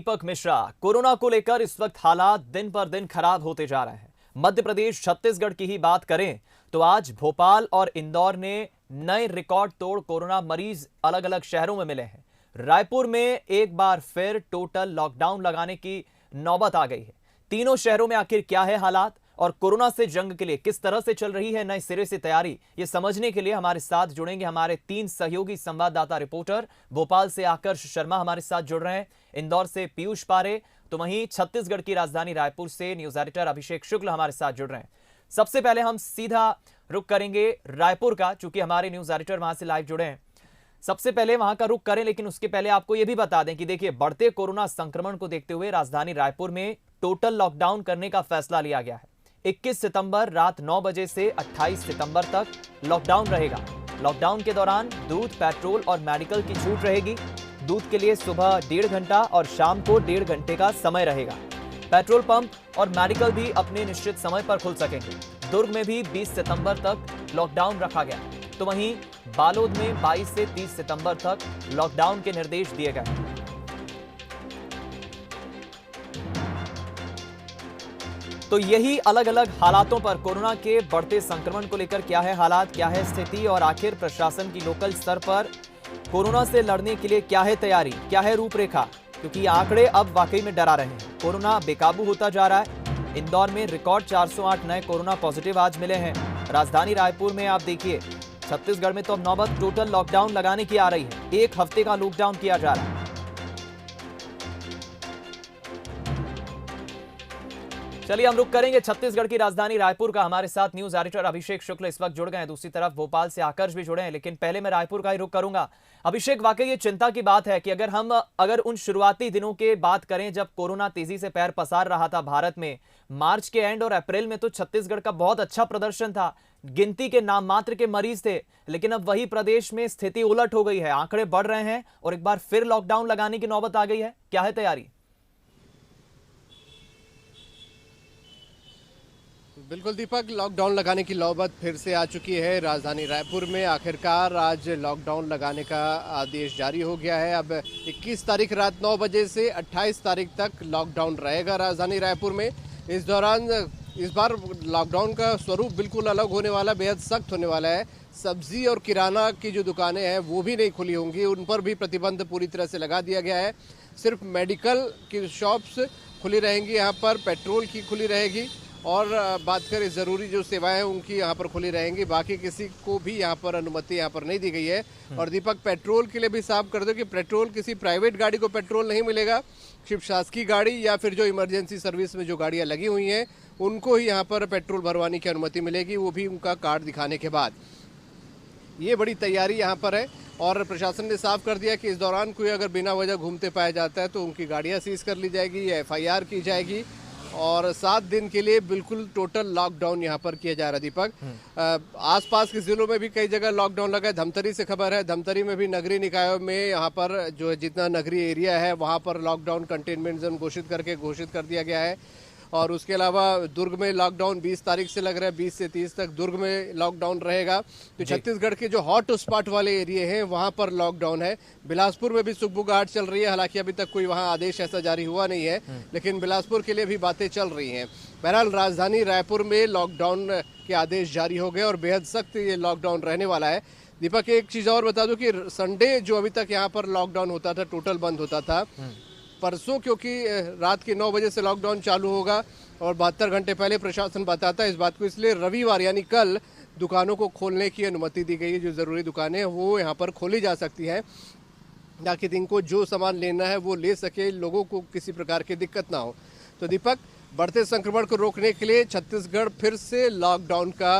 दीपक Mishra, corona को लेकर इस वक्त हालात दिन पर दिन खराब होते जा रहे हैं। मध्य प्रदेश छत्तीसगढ़ की ही बात करें तो आज भोपाल और इंदौर ने नए रिकॉर्ड तोड़ कोरोना मरीज अलग अलग शहरों में मिले हैं। रायपुर में एक बार फिर टोटल लॉकडाउन लगाने की नौबत आ गई है। तीनों शहरों में आखिर क्या है हालात और कोरोना से जंग के लिए किस तरह से चल रही है नए सिरे से तैयारी, ये समझने के लिए हमारे साथ जुड़ेंगे हमारे तीन सहयोगी संवाददाता रिपोर्टर। भोपाल से आकर्ष शर्मा हमारे साथ जुड़ रहे हैं, इंदौर से पीयूष पारे, तो वहीं छत्तीसगढ़ की राजधानी रायपुर से न्यूज एडिटर अभिषेक शुक्ल हमारे साथ जुड़ रहे हैं। सबसे पहले हम सीधा रुख करेंगे रायपुर का, चूंकि हमारे न्यूज एडिटर वहां से लाइव जुड़े हैं। सबसे पहले वहां का रुख करें, लेकिन उसके पहले आपको यह भी बता दें कि देखिए, बढ़ते कोरोना संक्रमण को देखते हुए राजधानी रायपुर में टोटल लॉकडाउन करने का फैसला लिया गया है। 21 सितंबर रात 9 बजे से 28 सितंबर तक लॉकडाउन रहेगा। लॉकडाउन के दौरान दूध, पेट्रोल और मेडिकल की छूट रहेगी। दूध के लिए सुबह 1.5 घंटा और शाम को 1.5 घंटे का समय रहेगा। पेट्रोल पंप और मेडिकल भी अपने निश्चित समय पर खुल सकेंगे। दुर्ग में भी 20 सितंबर तक लॉकडाउन रखा गया, तो वहीं बालोद में 22 से 30 सितंबर तक लॉकडाउन के निर्देश दिए गए हैं। तो यही अलग अलग हालातों पर कोरोना के बढ़ते संक्रमण को लेकर क्या है हालात, क्या है स्थिति और आखिर प्रशासन की लोकल स्तर पर कोरोना से लड़ने के लिए क्या है तैयारी, क्या है रूपरेखा, क्योंकि आंकड़े अब वाकई में डरा रहे हैं। कोरोना बेकाबू होता जा रहा है। इंदौर में रिकॉर्ड 408 नए कोरोना पॉजिटिव आज मिले हैं। राजधानी रायपुर में आप देखिए, छत्तीसगढ़ में तो अब नौबत टोटल लॉकडाउन लगाने की आ रही है। 1 हफ्ते का लॉकडाउन किया जा रहा है। चलिए हम रुक करेंगे छत्तीसगढ़ की राजधानी रायपुर का। हमारे साथ न्यूज एडिटर अभिषेक शुक्ल इस वक्त जुड़ गए हैं। दूसरी तरफ भोपाल से आकर्ष भी जुड़े हैं, लेकिन पहले मैं रायपुर का ही रुक करूंगा। अभिषेक, वाकई ये चिंता की बात है कि अगर उन शुरुआती दिनों के बात करें जब कोरोना तेजी से पैर पसार रहा था भारत में, मार्च के एंड और अप्रैल में तो छत्तीसगढ़ का बहुत अच्छा प्रदर्शन था, गिनती के नाम मात्र के मरीज थे, लेकिन अब वही प्रदेश में स्थिति उलट हो गई है। आंकड़े बढ़ रहे हैं और एक बार फिर लॉकडाउन लगाने की नौबत आ गई है। क्या है तैयारी? बिल्कुल दीपक, लॉकडाउन लगाने की नौबत फिर से आ चुकी है राजधानी रायपुर में। आखिरकार आज लॉकडाउन लगाने का आदेश जारी हो गया है। अब 21 तारीख रात 9 बजे से 28 तारीख तक लॉकडाउन रहेगा राजधानी रायपुर में। इस दौरान इस बार लॉकडाउन का स्वरूप बिल्कुल अलग होने वाला, बेहद सख्त होने वाला है। सब्जी और किराना की जो दुकानें हैं वो भी नहीं खुली होंगी, उन पर भी प्रतिबंध पूरी तरह से लगा दिया गया है। सिर्फ मेडिकल की शॉप्स खुली रहेंगी, यहाँ पर पेट्रोल की खुली रहेगी और बात करें ज़रूरी जो सेवाएं हैं उनकी यहाँ पर खुली रहेंगी। बाकी किसी को भी यहाँ पर अनुमति यहाँ पर नहीं दी गई है। और दीपक, पेट्रोल के लिए भी साफ कर दो कि पेट्रोल किसी प्राइवेट गाड़ी को पेट्रोल नहीं मिलेगा। सिर्फ शासकीय गाड़ी या फिर जो इमरजेंसी सर्विस में जो गाड़ियाँ लगी हुई हैं उनको ही यहाँ पर पेट्रोल भरवाने की अनुमति मिलेगी, वो भी उनका कार्ड दिखाने के बाद। ये बड़ी तैयारी यहाँ पर है और प्रशासन ने साफ कर दिया कि इस दौरान कोई अगर बिना वजह घूमते पाया जाता है तो उनकी गाड़ियाँ सीज कर ली जाएगी या FIR की जाएगी। और 7 दिन के लिए बिल्कुल टोटल लॉकडाउन यहाँ पर किया जा रहा है दीपक। आसपास के जिलों में भी कई जगह लॉकडाउन लगा है। धमतरी से खबर है, धमतरी में भी नगरीय निकायों में यहाँ पर जो जितना नगरीय एरिया है वहाँ पर लॉकडाउन कंटेनमेंट जोन घोषित कर दिया गया है। और उसके अलावा दुर्ग में लॉकडाउन 20 तारीख से लग रहा है, 20 से 30 तक दुर्ग में लॉकडाउन रहेगा। तो छत्तीसगढ़ के जो हॉट स्पॉट वाले एरिया हैं वहां पर लॉकडाउन है। बिलासपुर में भी सुगबुगाहट चल रही है, हालांकि अभी तक कोई वहां आदेश ऐसा जारी हुआ नहीं है, लेकिन बिलासपुर के लिए भी बातें चल रही हैं। बहरहाल राजधानी रायपुर में लॉकडाउन के आदेश जारी हो गए और बेहद सख्त ये लॉकडाउन रहने वाला है। दीपक, एक चीज और बता दूं कि संडे जो अभी तक यहाँ पर लॉकडाउन होता था, टोटल बंद होता था, परसों क्योंकि रात के 9 बजे से लॉकडाउन चालू होगा और 72 घंटे पहले प्रशासन बताता है इस बात को, इसलिए रविवार यानी कल दुकानों को खोलने की अनुमति दी गई है। जो ज़रूरी दुकानें हैं वो यहाँ पर खोली जा सकती हैं ताकि इनको जो सामान लेना है वो ले सके, लोगों को किसी प्रकार की दिक्कत ना हो। तो दीपक, बढ़ते संक्रमण को रोकने के लिए छत्तीसगढ़ फिर से लॉकडाउन का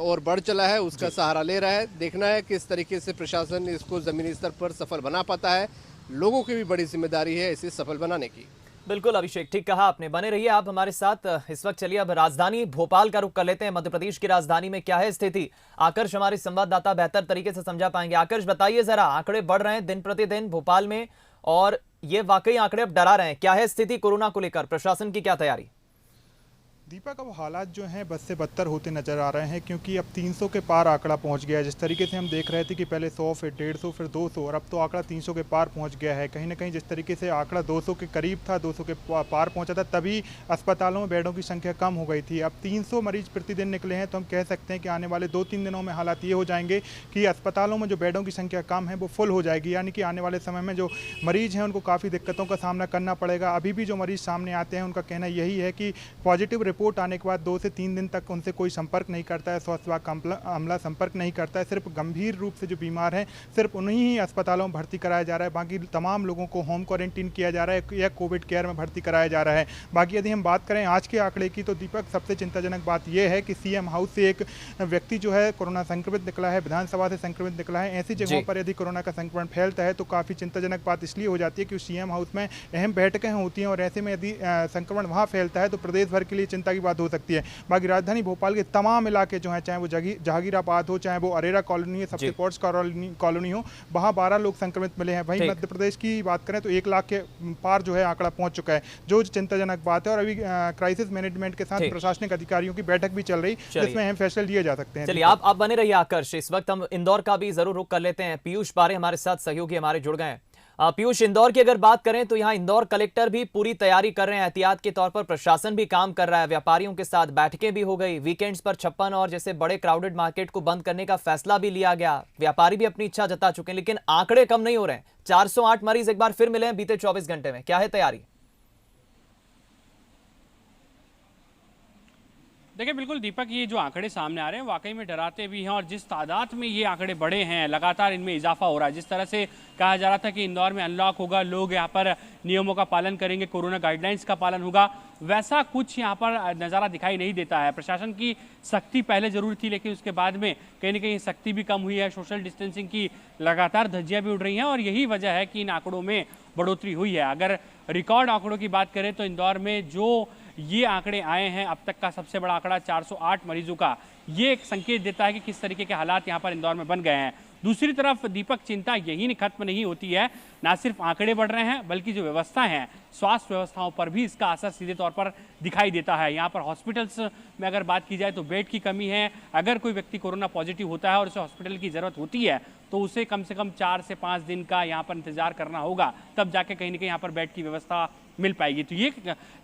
और बढ़ चला है, उसका सहारा ले रहा है। देखना है किस तरीके से प्रशासन इसको ज़मीनी स्तर पर सफल बना पाता है। लोगों की भी बड़ी जिम्मेदारी है इसे सफल बनाने की। बिल्कुल अभिषेक, ठीक कहा आपने। बने रहिए आप हमारे साथ इस वक्त। चलिए अब राजधानी भोपाल का रुख कर लेते हैं। मध्य प्रदेश की राजधानी में क्या है स्थिति, आकर्ष हमारे संवाददाता बेहतर तरीके से समझा पाएंगे। आकर्ष, बताइए जरा, आंकड़े बढ़ रहे हैं दिन प्रतिदिन भोपाल में और ये वाकई आंकड़े अब डरा रहे हैं। क्या है स्थिति कोरोना को लेकर, प्रशासन की क्या तैयारी? दीपक, अब हालात जो हैं बद से बदतर होते नजर आ रहे हैं, क्योंकि अब 300 के पार आंकड़ा पहुंच गया है। जिस तरीके से हम देख रहे थे कि पहले 100, फिर 150, फिर 200 और अब तो आंकड़ा 300 के पार पहुंच गया है। कहीं ना कहीं जिस तरीके से आंकड़ा 200 के करीब था, 200 के पार पहुंचा था, तभी अस्पतालों में बेडों की संख्या कम हो गई थी। अब 300 मरीज प्रतिदिन निकले हैं, तो हम कह सकते हैं कि आने वाले 2-3 दिनों में हालात ये हो जाएंगे कि अस्पतालों में जो बेडों की संख्या कम है वो फुल हो जाएगी। यानी कि आने वाले समय में जो मरीज हैं उनको काफ़ी दिक्कतों का सामना करना पड़ेगा। अभी भी जो मरीज सामने आते हैं उनका कहना यही है कि पॉजिटिव रिपोर्ट आने के बाद 2 से 3 दिन तक उनसे कोई संपर्क नहीं करता है, स्वास्थ्य विभाग का अमला संपर्क नहीं करता है। सिर्फ गंभीर रूप से जो बीमार हैं सिर्फ उन्हीं ही अस्पतालों में भर्ती कराया जा रहा है। बाकी तमाम लोगों को होम क्वारंटीन किया जा रहा है या कोविड केयर में भर्ती कराया जा रहा है। बाकी यदि हम बात करें आज के आंकड़े की, तो दीपक सबसे चिंताजनक बात यह है कि सीएम हाउस से एक व्यक्ति जो है कोरोना संक्रमित निकला है, विधानसभा से संक्रमित निकला है। ऐसी जगहों पर यदि कोरोना का संक्रमण फैलता है तो काफ़ी चिंताजनक बात इसलिए हो जाती है कि सीएम हाउस में अहम बैठकें होती हैं और ऐसे में यदि संक्रमण वहाँ फैलता है तो प्रदेश भर के लिए चिंता की बात हो सकती है। बाकी राजधानी भोपाल के तमाम इलाके जो हैं, चाहे वो जहांगीराबाद हो, चाहे वो अरेरा कॉलोनी है, सबसे पॉर्ट्स कॉलोनी हो, वहाँ 12 लोग संक्रमित मिले हैं। वहीं मध्य प्रदेश की बात करें तो 1 लाख के पार जो है आंकड़ा पहुंच चुका है, जो चिंताजनक बात है। और अभी क्राइसिस मैनेजमेंट के साथ प्रशासनिक अधिकारियों की बैठक भी चल रही, जिसमें अहम फैसले लिए जा सकते हैं। चलिए आप बने रहिए आकर्ष। इस वक्त हम इंदौर का भी जरूर रुख कर लेते हैं। पीयूष बारे हमारे साथ सहयोगी हमारे जुड़ गए हैं। पीयूष, इंदौर की अगर बात करें तो यहाँ इंदौर कलेक्टर भी पूरी तैयारी कर रहे हैं, एहतियात के तौर पर प्रशासन भी काम कर रहा है, व्यापारियों के साथ बैठकें भी हो गई, वीकेंड्स पर 56 और जैसे बड़े क्राउडेड मार्केट को बंद करने का फैसला भी लिया गया। व्यापारी भी अपनी इच्छा जता चुके हैं, लेकिन आंकड़े कम नहीं हो रहे हैं। 408 मरीज एक बार फिर मिले हैं बीते 24 घंटे में। क्या है तैयारी? देखिए बिल्कुल दीपक, ये जो आंकड़े सामने आ रहे हैं वाकई में डराते भी हैं, और जिस तादाद में ये आंकड़े बढ़े हैं लगातार इनमें इजाफा हो रहा है। जिस तरह से कहा जा रहा था कि इंदौर में अनलॉक होगा, लोग यहाँ पर नियमों का पालन करेंगे, कोरोना गाइडलाइंस का पालन होगा, वैसा कुछ यहाँ पर नज़ारा दिखाई नहीं देता है। प्रशासन की सख्ती पहले जरूर थी, लेकिन उसके बाद में कहीं ना कहीं सख्ती भी कम हुई है। सोशल डिस्टेंसिंग की लगातार धज्जियाँ भी उड़ रही हैं और यही वजह है कि इन आंकड़ों में बढ़ोतरी हुई है। अगर रिकॉर्ड आंकड़ों की बात करें तो इंदौर में जो ये आंकड़े आए हैं, अब तक का सबसे बड़ा आंकड़ा 408 मरीजों का, ये एक संकेत देता है कि किस तरीके के हालात यहाँ पर इंदौर में बन गए हैं। दूसरी तरफ दीपक, चिंता यही खत्म नहीं होती है। ना सिर्फ आंकड़े बढ़ रहे हैं बल्कि जो व्यवस्था है, स्वास्थ्य व्यवस्थाओं पर भी इसका असर सीधे तौर पर दिखाई देता है। यहाँ पर हॉस्पिटल्स में अगर बात की जाए तो बेड की कमी है। अगर कोई व्यक्ति कोरोना पॉजिटिव होता है और उसे हॉस्पिटल की ज़रूरत होती है तो उसे कम से कम 4 से 5 दिन का यहाँ पर इंतजार करना होगा, तब जाके कहीं ना कहीं यहाँ पर बेड की व्यवस्था मिल पाएगी। तो ये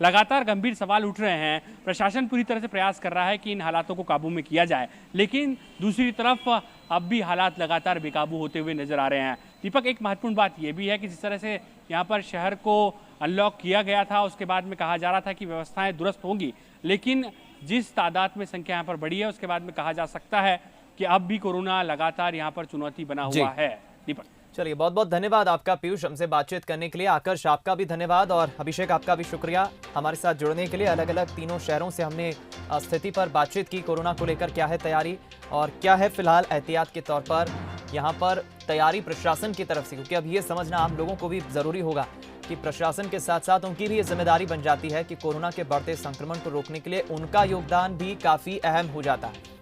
लगातार गंभीर सवाल उठ रहे हैं। प्रशासन पूरी तरह से प्रयास कर रहा है कि इन हालातों को काबू में किया जाए, लेकिन दूसरी तरफ अब भी हालात लगातार बेकाबू होते हुए नजर आ रहे हैं। दीपक, एक महत्वपूर्ण बात यह भी है कि जिस तरह से यहाँ पर शहर को अनलॉक किया गया था, उसके बाद में कहा जा रहा था कि व्यवस्थाएं दुरुस्त होंगी, लेकिन जिस तादाद में संख्या यहाँ पर बढ़ी है उसके बाद में कहा जा सकता है कि अब भी कोरोना लगातार यहाँ पर चुनौती बना हुआ है। दीपक, चलिए बहुत बहुत धन्यवाद आपका पीयूष, हमसे बातचीत करने के लिए। आकर्ष, आपका भी धन्यवाद, और अभिषेक आपका भी शुक्रिया हमारे साथ जुड़ने के लिए। अलग अलग तीनों शहरों से हमने स्थिति पर बातचीत की, कोरोना को लेकर क्या है तैयारी और क्या है फिलहाल एहतियात के तौर पर यहाँ पर तैयारी प्रशासन की तरफ से, क्योंकि अब ये समझना आम लोगों को भी जरूरी होगा कि प्रशासन के साथ साथ उनकी भी ये जिम्मेदारी बन जाती है कि कोरोना के बढ़ते संक्रमण को रोकने के लिए उनका योगदान भी काफी अहम हो जाता है।